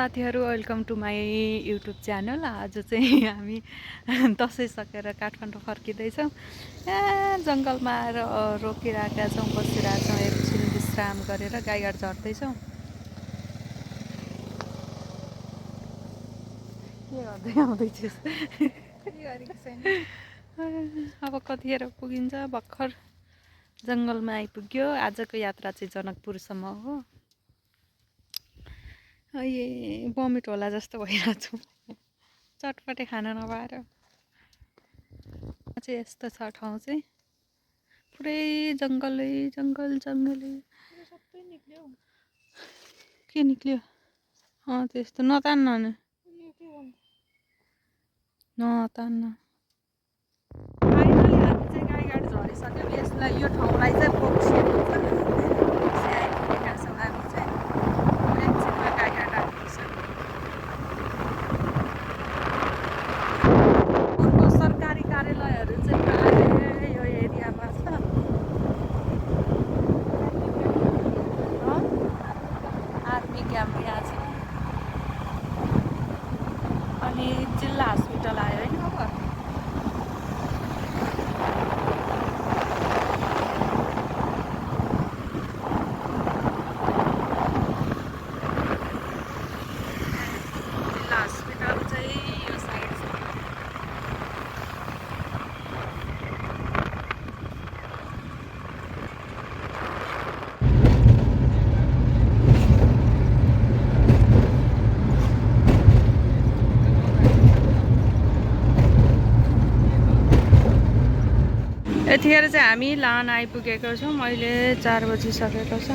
साथीहरु welcome to my YouTube channel. आज चाहिँ हामी दसैँ सकेर काठमाडौँ फर्किँदैछौँ। जङ्गलमा आएर रोकिरहेका छौँ, बसिरहेका छौँ, एकछिन विश्राम गरेर गाईघाट झर्दैछौँ। के गर्दै आउँदैछस्? अब कतिखेर पुगिन्छ? भर्खर जङ्गलमा आइपुग्यो। आजको यात्रा चाहिँ जनकपुरसम्म हो। ए बमिट होला जस्तो भइरहेको छु, चटपटे खाना नपाएर। चाहिँ यस्तो छ ठाउँ चाहिँ, पुरै जङ्गलै जङ्गल जङ्गलै। के निक्ल्यो? त्यस्तो नतान्न नतान्न। फाइनली हामी चाहिँ गाईघाट झरिसक्यौँ। यसलाई यो ठाउँलाई चाहिँ पोक्सी भन्छ। पोक्सी आइपुगेका छौँ हामी चाहिँ। एकछिनमा गाईघाट आइपुग्छ। अर्को सरकारी कार्यालयहरू चाहिँ प्रायः यो एरियामा छ। आर्मी क्याम्प यहाँ छ। अनि जिल्ला हस्पिटल आयो होइन अब। जिल्ला हस्पिटल चाहिँ यो साइड छ। यतिखेर चाहिँ हामी लान आइपुगेको छौँ। अहिले 4 बजिसकेको छ।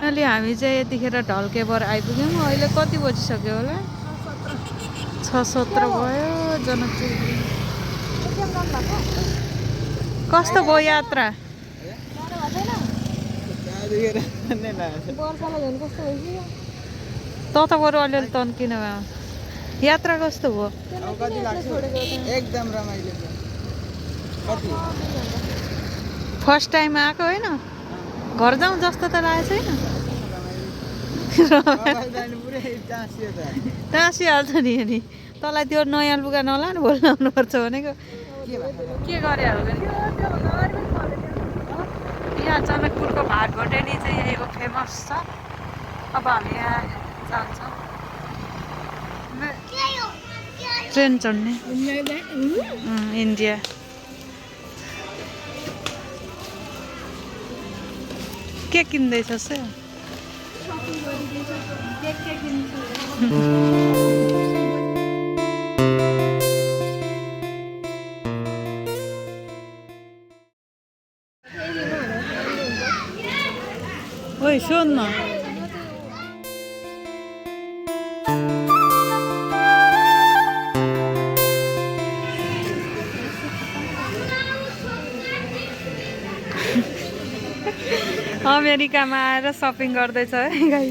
अहिले हामी चाहिँ यतिखेर ढल्केबर आइपुग्यौँ। अहिले कति बजिसक्यो होला? 6:17 भयो। जनकपुर कस्तो भयो यात्रा? त बरु अलिअलि तन्किन। यात्रा कस्तो भयो? एकदम रमाइलो। फर्स्ट टाइम आएको होइन? घर जाउँ जस्तो त लागेको छैन। टाँसिहाल्छ नि। अनि तँलाई त्यो नयाँ लुगा नलानु भोलि आउनुपर्छ भनेको के गरे हो? यहाँ जनकपुरको भातभटेनी चाहिँ यहीँको फेमस छ। अब हामी यहाँ जान्छौँ ट्रेन चढ्ने। इन्डिया के किन्दैछस्? ओइ सुन न, अमेरिकामा आएर सपिङ गर्दैछ है गाई।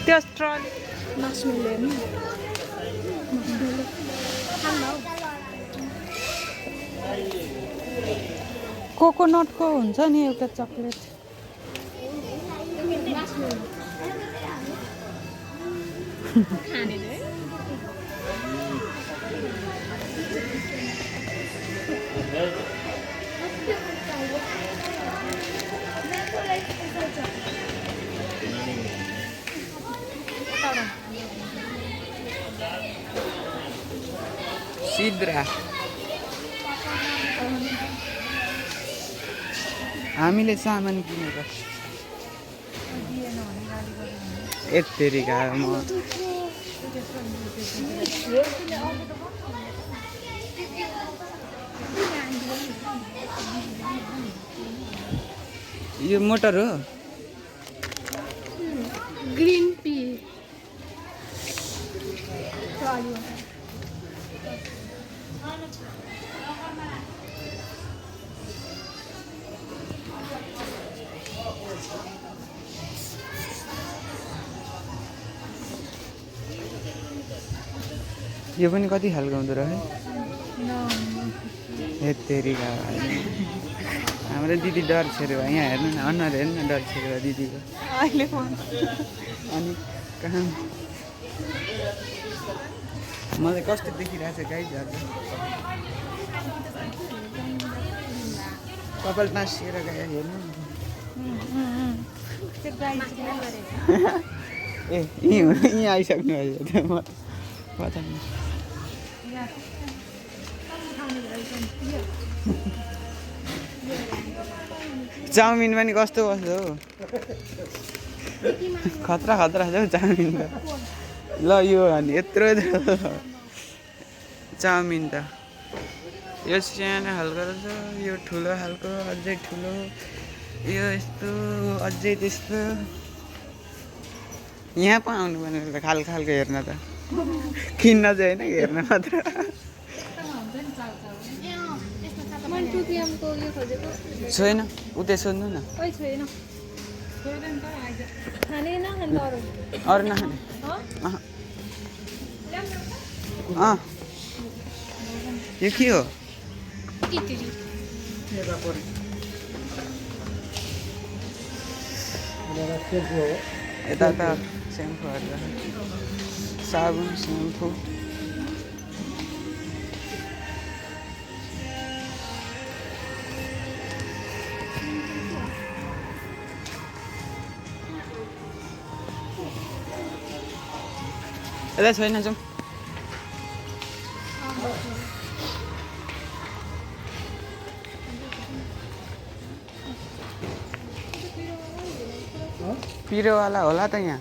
त्यो ट्रली कोकोनटको हुन्छ नि एउटा चक्लेट। सिद्रा हामीले सामान किनेको यत्तेरिका म यो मोटर हो। ग्रीन पी यो पनि कति खालको हुँदो रहेछ हे तेरिका हाम्रो दिदी डर छेर भयो यहाँ हेर्नु न अनुहार हेर्नु न डर छेर भयो दिदीको अहिले फोन अनि कहाँ मलाई कस्तो देखिरहेको छ गाई झर्छ कपाल टाँसिएर गयो हेर्नु न ए यहीँ आइसक्नु भयो पता नि चाउमिन पनि कस्तो कस्तो हो खतरा खतरा छ हौ चाउमिन त ल यो अनि यत्रो चाउमिन त यो सानो खालको रहेछ यो ठुलो खालको अझै ठुलो यो यस्तो अझै त्यस्तो यहाँ पो आउनु भने त खालको खालको हेर्न त किन्न चाहिँ होइन हेर्न मात्र छैन उतै सोध्नु न अरू नखाने यो के हो यता त स्याम्पूहरू साबुन स्याम्पू यता छैन जाउँ पिरोवाला होला त यहाँ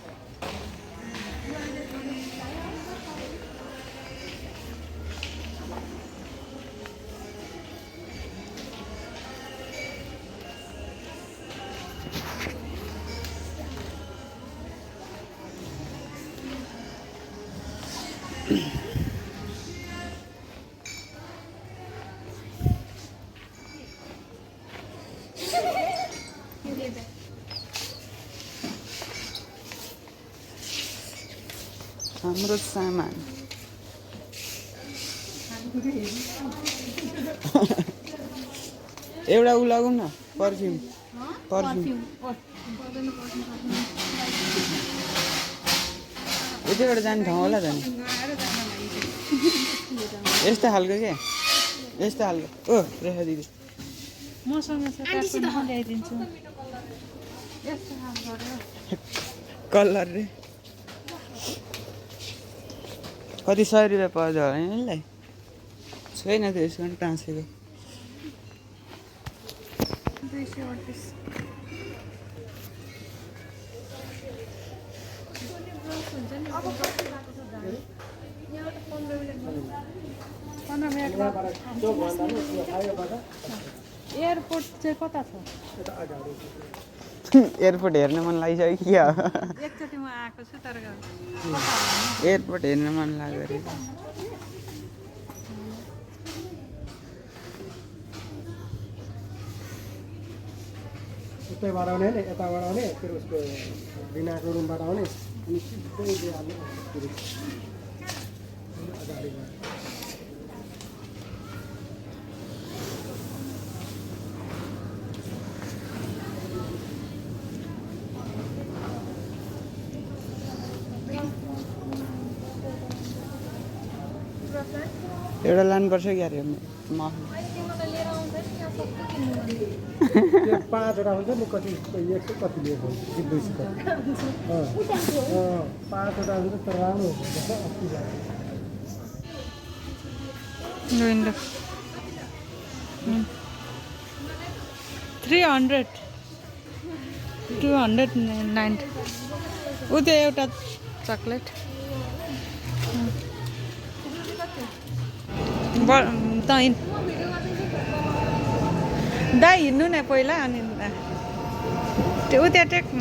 हाम्रो सामान एउटा उ लगाउँ न पर्फ्युम यतिबाट जाने ठाउँ होला त नि यस्तो खालको के यस्तो खालको ओ रेखा दिदी मसँग ल्याइदिन्छु कलर रे कति 100 रुपियाँ पर्छ होला नि यसलाई छैन त्यो यसको पनि टाँसेको 238 एयरपोर्ट चाहिँ कता छ एयरपोर्ट हेर्न मन लागिसक्यो क्या एकचोटि म आएको छु तर एयरपोर्ट हेर्न मन लाग्यो अरे उतैबाट आउने होइन यताबाट आउने फेरि उसको बिनाको रुमबाट आउने अनि सिधै दिइहाल्ने फेरि अगाडि गयो एउटा लानुपर्छ क्या अरे म त्यो 5वटा हुन्छ नि कति 100 कति लिएको हुन्छ कि 200 कति 5वटा हुन्छ तर राम्रो हुन्छ अस्ति विन्डो 300 290 ऊ त्यो एउटा चक्लेट दा हिँड्नु न पहिला अनि त्यो त्यहाँ टेक्न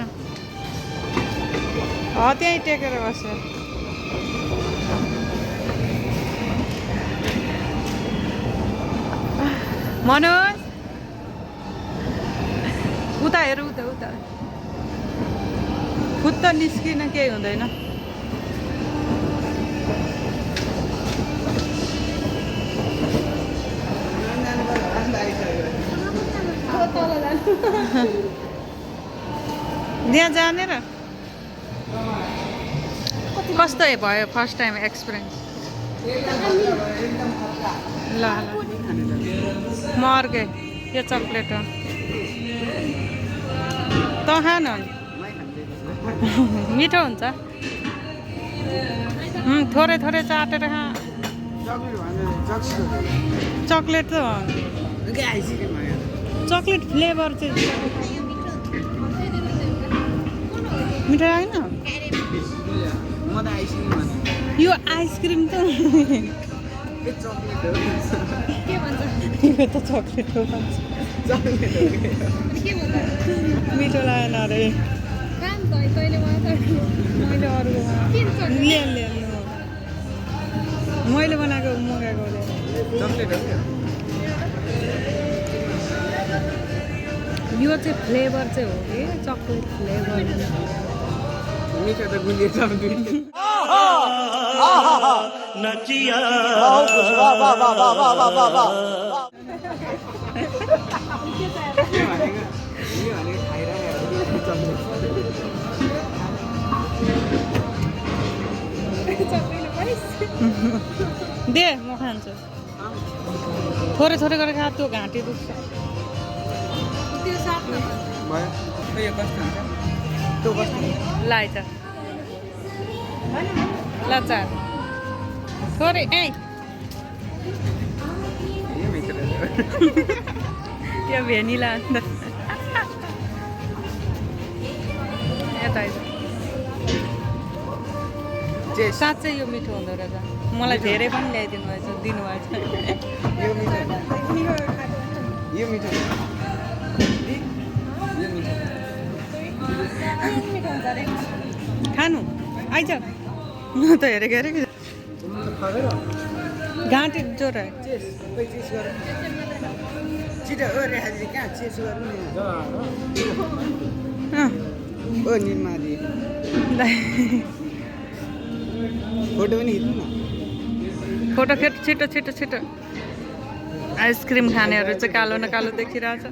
त्यहीँ टेकेर बस्छ मनोज उता हेर उता उता फुत्त निस्किन केही हुँदैन त्यहाँ जाने र कस्तो भयो फर्स्ट टाइम एक्सपिरियन्स ल म अर्कै यो चक्लेट हो त खान मिठो हुन्छ थोरै थोरै चाटेर खा चक्लेट त हो चक्लेट फ्लेभर चाहिँ मिठो होइन यो आइसक्रिम त यो त चक्लेट हो मिठो लागेन अरे मैले अरूको मैले बनाएको मगाएको यो चाहिँ फ्लेभर चाहिँ हो कि चक्लेट फ्लेभर मिठो त गुलियो दे म खान्छु थोरै थोरै गरेर खा त्यो घाँटी दुख्छ लाइट लचार थोरै ए त्यो भेनिला अन्त यता साँच्चै यो मिठो हुँदो रहेछ मलाई धेरै पनि ल्याइदिनु भएछ दिनुभएछ यो मिठो खानु आइज म त हेरेको हेरेको घाँटी जोर छिटो कहाँ चेस गर्नु ओ निर्माली फोटो पनि खिच्नु न फोटो खेच छिटो छिटो छिटो आइसक्रिम खानेहरू चाहिँ कालो न कालो देखिरहेछ